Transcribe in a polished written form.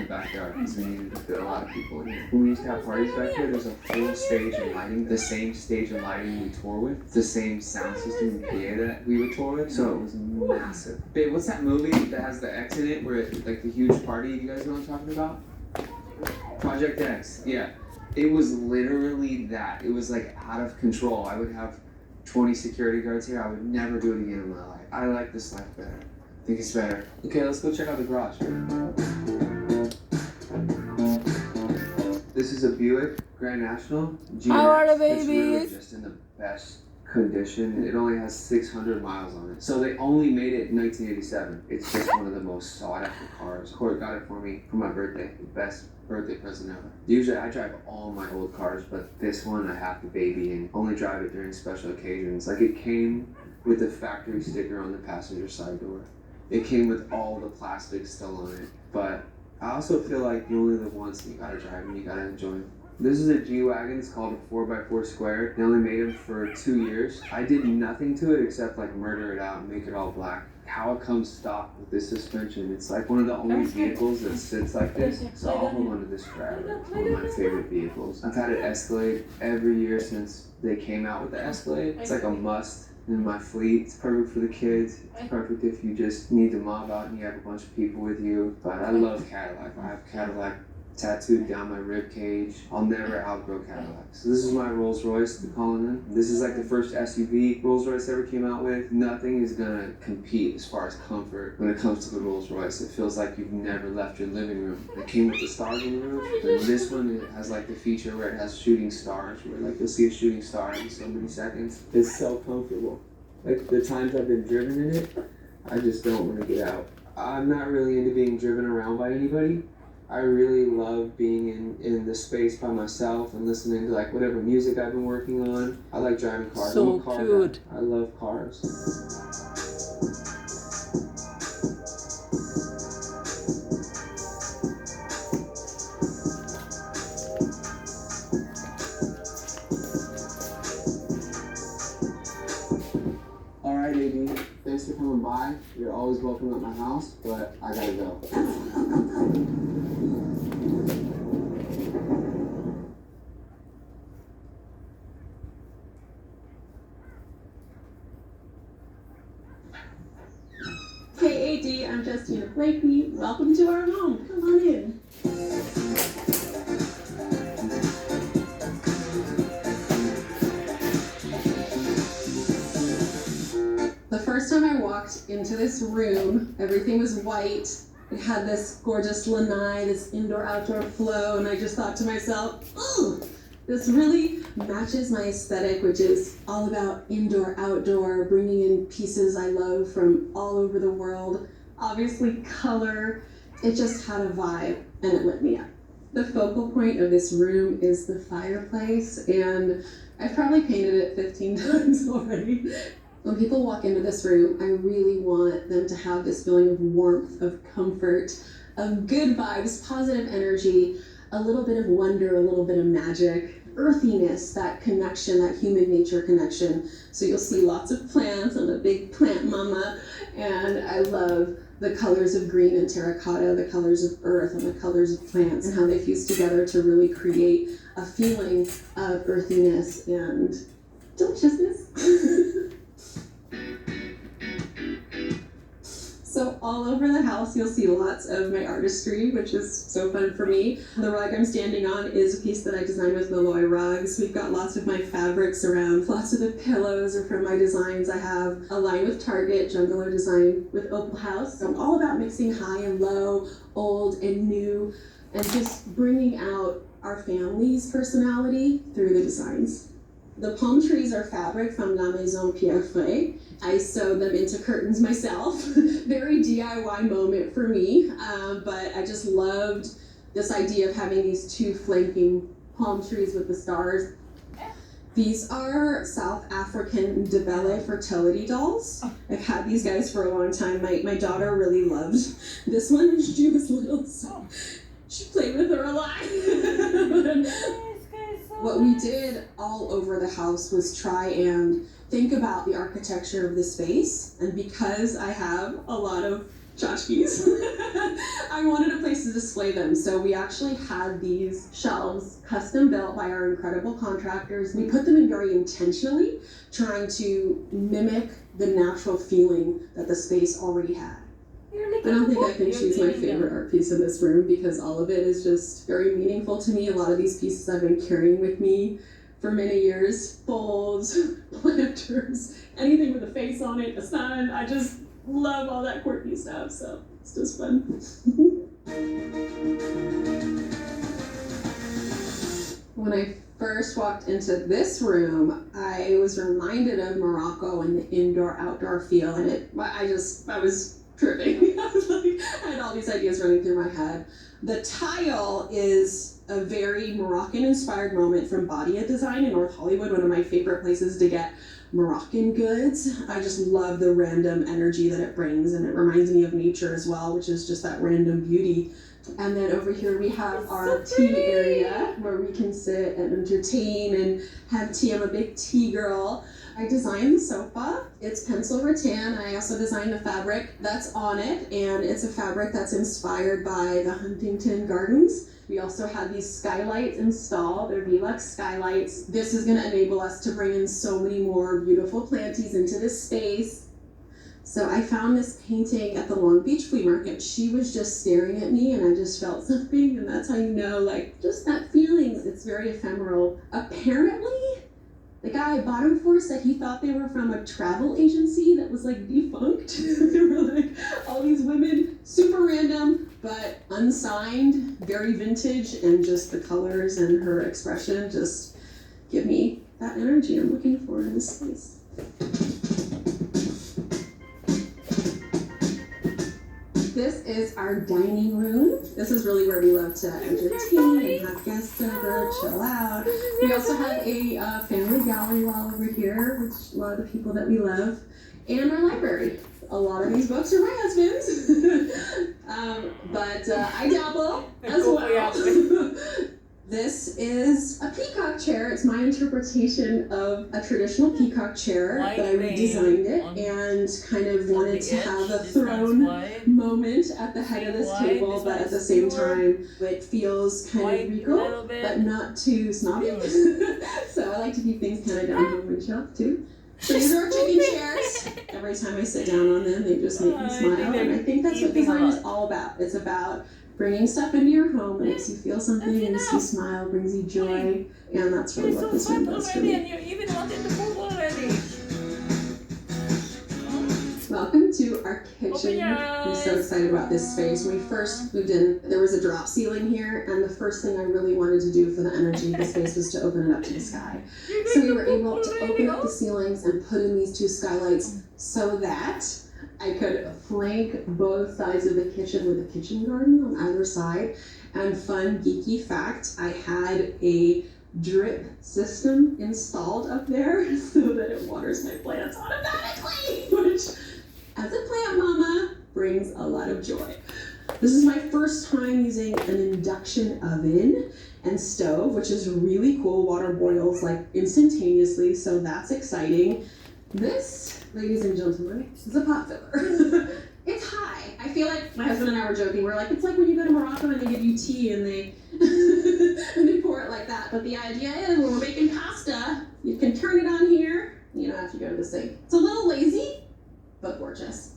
the backyard because we needed to fit a lot of people in here. When we used to have parties back here, there's a full stage and lighting, the same stage and lighting we tour with, the same sound system and PA that we would tour with, so it was massive. Babe, what's that movie that has the X in it where it, like the huge party, you guys know what I'm talking about? Project X, yeah. It was literally that. It was like out of control. I would have 20 security guards here. I would never do it again in my life. I like this life better. I think it's better. Okay, let's go check out the garage. This is a Buick Grand National. How are the It's really babies? just in the best condition. It only has 600 miles on it. So they only made it in 1987. It's just one of the most sought after cars. Corey got it for me for my birthday. The best birthday present ever. Usually I drive all my old cars, but this one I have the baby and only drive it during special occasions. Like it came with the factory sticker on the passenger side door. It came with all the plastic still on it. But I also feel like you only live once and you gotta drive them, you gotta enjoy them. This is a G-Wagon, it's called a 4x4 Square. They only made them for 2 years. I did nothing to it except like murder it out and make it all black. How it comes stock with this suspension, it's like one of the only vehicles that sits like this. So I'll hold on to this forever. It's one of my favorite vehicles. I've had it Escalade every year since they came out with the Escalade. It's like a must in my fleet. It's perfect for the kids. It's perfect if you just need to mob out and you have a bunch of people with you. But I love Cadillac. I have Cadillac tattooed down my rib cage. I'll never outgrow Cadillac. So this is my Rolls Royce, the Cullinan. This is like the first SUV Rolls Royce ever came out with. Nothing is gonna compete as far as comfort when it comes to the Rolls Royce. It feels like you've never left your living room. It came with the stars on the roof. And this one, it has like the feature where it has shooting stars, where like you'll see a shooting star in so many seconds. It's so comfortable. Like the times I've been driven in it, I just don't want to get out. I'm not really into being driven around by anybody. I really love being in the space by myself and listening to like whatever music I've been working on. I like driving cars. So I'm a car cute. guy. I love cars. All right, AB. Thanks for coming by. You're always welcome at my house, but I gotta go. Hey AD, I'm Justina Blakely. Welcome to our home. Come on in. The first time I walked into this room, everything was white. It had this gorgeous lanai, this indoor-outdoor flow, and I just thought to myself, ooh, this really matches my aesthetic, which is all about indoor-outdoor, bringing in pieces I love from all over the world. Obviously color, it just had a vibe, and it lit me up. The focal point of this room is the fireplace, and I've probably painted it 15 times already. When people walk into this room, I really want them to have this feeling of warmth, of comfort, of good vibes, positive energy, a little bit of wonder, a little bit of magic, earthiness, that connection, that human nature connection. So you'll see lots of plants. I'm a big plant mama, and I love the colors of green and terracotta, the colors of earth and the colors of plants, and how they fuse together to really create a feeling of earthiness and deliciousness. So all over the house, you'll see lots of my artistry, which is so fun for me. The rug I'm standing on is a piece that I designed with Malloy Rugs. We've got lots of my fabrics around. Lots of the pillows are from my designs. I have a line with Target, Jungler design with Opal House. So I'm all about mixing high and low, old and new, and just bringing out our family's personality through the designs. The palm trees are fabric from La Maison Pierre Fray. I sewed them into curtains myself. Very DIY moment for me, but I just loved this idea of having these two flanking palm trees with the stars. These are South African Ndebele fertility dolls. I've had these guys for a long time. My daughter really loved this one when she was little, so she played with her a lot. What we did all over the house was try and think about the architecture of the space, and because I have a lot of tchotchkes. I wanted a place to display them, so we actually had these shelves custom built by our incredible contractors. We put them in very intentionally, trying to mimic the natural feeling that the space already had. I don't think I can choose my favorite art piece in this room because all of it is just very meaningful to me. A lot of these pieces I've been carrying with me for many years. Bowls, planters, anything with a face on it, a sun. I just love all that quirky stuff, so it's just fun. When I first walked into this room, I was reminded of Morocco and the indoor-outdoor feel, and I was tripping. I had all these ideas running through my head. The tile is a very Moroccan-inspired moment from Badia Design in North Hollywood, one of my favorite places to get Moroccan goods. I just love the random energy that it brings, and it reminds me of nature as well, which is just that random beauty. And then over here we have our tea area where we can sit and entertain and have tea. I'm a big tea girl. I designed the sofa. It's pencil rattan. I also designed the fabric that's on it, and it's a fabric that's inspired by the Huntington Gardens. We also have these skylights installed. They're Velux skylights. This is going to enable us to bring in so many more beautiful planties into this space. So I found this painting at the Long Beach Flea Market. She was just staring at me, and I just felt something, and that's how you know, like, just that feeling. It's very ephemeral. Apparently, the guy I bought them for said he thought they were from a travel agency that was like defunct. They were like all these women, super random, but unsigned, very vintage, and just the colors and her expression just give me that energy I'm looking for in this space. This is our dining room. This is really where we love to entertain and have guests over, chill out. We also have a family gallery wall over here, which a lot of the people that we love, and our library. A lot of these books are my husband's, but I dabble as well. This is a peacock chair. It's my interpretation of a traditional peacock chair, but I redesigned it and kind of wanted to have a throne moment at the head of this table, but at the same time, it feels kind of regal, but not too snobby. So I like to keep things kind of down home and shelf too. So these are our chicken chairs. Every time I sit down on them, they just make me smile, and I think that's what design is all about. It's about bringing stuff into your home that makes you feel something, makes you smile, brings you joy, and that's really what this room does for me. And you even wanted to move already. Welcome to our kitchen. I'm so excited about this space. When we first moved in, there was a drop ceiling here, and the first thing I really wanted to do for the energy of the space was to open it up to the sky. So we were able to open up the ceilings and put in these two skylights so that I could flank both sides of the kitchen with a kitchen garden on either side. And fun geeky fact, I had a drip system installed up there so that it waters my plants automatically, which as a plant mama brings a lot of joy. This is my first time using an induction oven and stove, which is really cool. Water boils like instantaneously, so that's exciting. This, ladies and gentlemen, is a pot filler. It's high. I feel like my husband and I were joking. We're like, it's like when you go to Morocco and they give you tea and they and they pour it like that. But the idea is when we're making pasta, you can turn it on here. You don't have to go to the sink. It's a little lazy, but gorgeous.